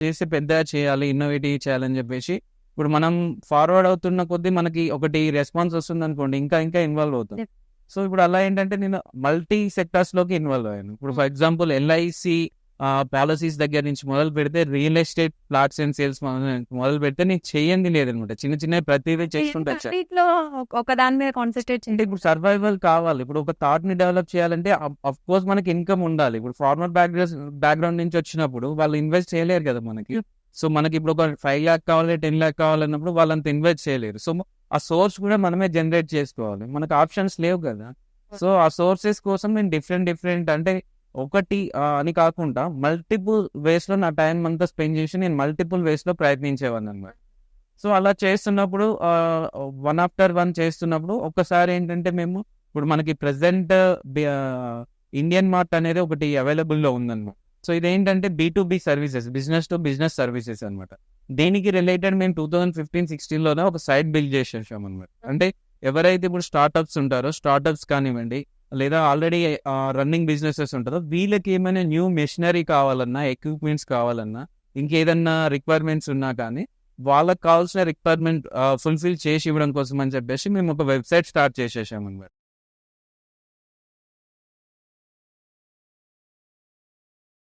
చేసి పెద్దగా చేయాలి, ఇన్నోవేటివ్ చేయాలని చెప్పేసి ఇప్పుడు మనం ఫార్వర్డ్ అవుతున్న కొద్దీ మనకి ఒకటి రెస్పాన్స్ వస్తుందనుకోండి, ఇంకా ఇంకా ఇన్వాల్వ్ అవుతాం. Yep. సో ఇప్పుడు అలా ఏంటంటే నేను మల్టీ సెక్టార్స్‌లోకి ఇన్వాల్వ్ అయ్యాను. ఇప్పుడు ఫర్ ఎగ్జాంపుల్ ఎల్ఐసి పాలిసీస్ దగ్గర నుంచి మొదలు పెడితే real estate flats and sales మొదలు పెడితే నేను చెయ్యంది లేదనమాట. చిన్న చిన్నవి ప్రతిదీ చేసుకుంటూ వచ్చా. వీటిలో ఒక దాని మీద కాన్సన్ట్రేట్ అంటే ఇప్పుడు సర్వైవల్ కావాలి. ఇప్పుడు ఒక థాట్‌ని డెవలప్ చేయాలంటే ఆఫ్‌కోర్స్ మనకి ఇన్‌కమ్ ఉండాలి. ఇప్పుడు ఫార్మర్ బ్యాక్‌గ్రౌండ్ నుంచి వచ్చినప్పుడు వాళ్ళు ఇన్వెస్ట్ చేయలేరు కదా మనకి. Yep. సో మనకి ఇప్పుడు ఒక 5,00,000 కావాలి, 10,00,000 కావాలన్నప్పుడు వాళ్ళంత ఇన్వెస్ట్ చేయలేరు. సో ఆ సోర్స్ కూడా మనమే జనరేట్ చేసుకోవాలి. మనకు ఆప్షన్స్ లేవు కదా! సో ఆ సోర్సెస్ కోసం నేను డిఫరెంట్ అంటే ఒకటి అని కాకుండా మల్టిపుల్ వేస్‌లో నా టైం అంతా స్పెండ్ చేసి నేను మల్టిపుల్ వేస్‌లో ప్రయత్నించేవాడినన్నమాట. సో అలా చేస్తున్నప్పుడు వన్ ఆఫ్టర్ వన్ చేస్తున్నప్పుడు ఒక్కసారి ఏంటంటే మేము ఇప్పుడు మనకి ప్రెజెంట్ ఇండియన్ మార్ట్ అనేది ఒకటి అవైలబుల్‌లో ఉందన్నమాట. సో ఇదేంటంటే బీ2బీ services, business to business services అనమాట. దీనికి రిలేటెడ్ మేము 2015-16లోనే ఒక సైట్ బిల్డ్ చేసేసామన్నమాట. అంటే ఎవరైతే ఇప్పుడు స్టార్టప్స్ ఉంటారో, స్టార్టప్స్ కానివ్వండి, లేదా ఆల్రెడీ రన్నింగ్ బిజినెసెస్ ఉంటారో, వీళ్ళకి ఏమైనా న్యూ మెషినరీ కావాలన్నా, ఎక్విప్మెంట్స్ కావాలన్నా, ఇంకేదన్నా రిక్వైర్మెంట్స్ ఉన్నా కానీ వాళ్ళకి కావాల్సిన రిక్వైర్మెంట్ ఫుల్ఫిల్ చేసి ఇవ్వడం కోసం అని చెప్పేసి మేము ఒక వెబ్సైట్ స్టార్ట్ చేసేసామన్నమాట.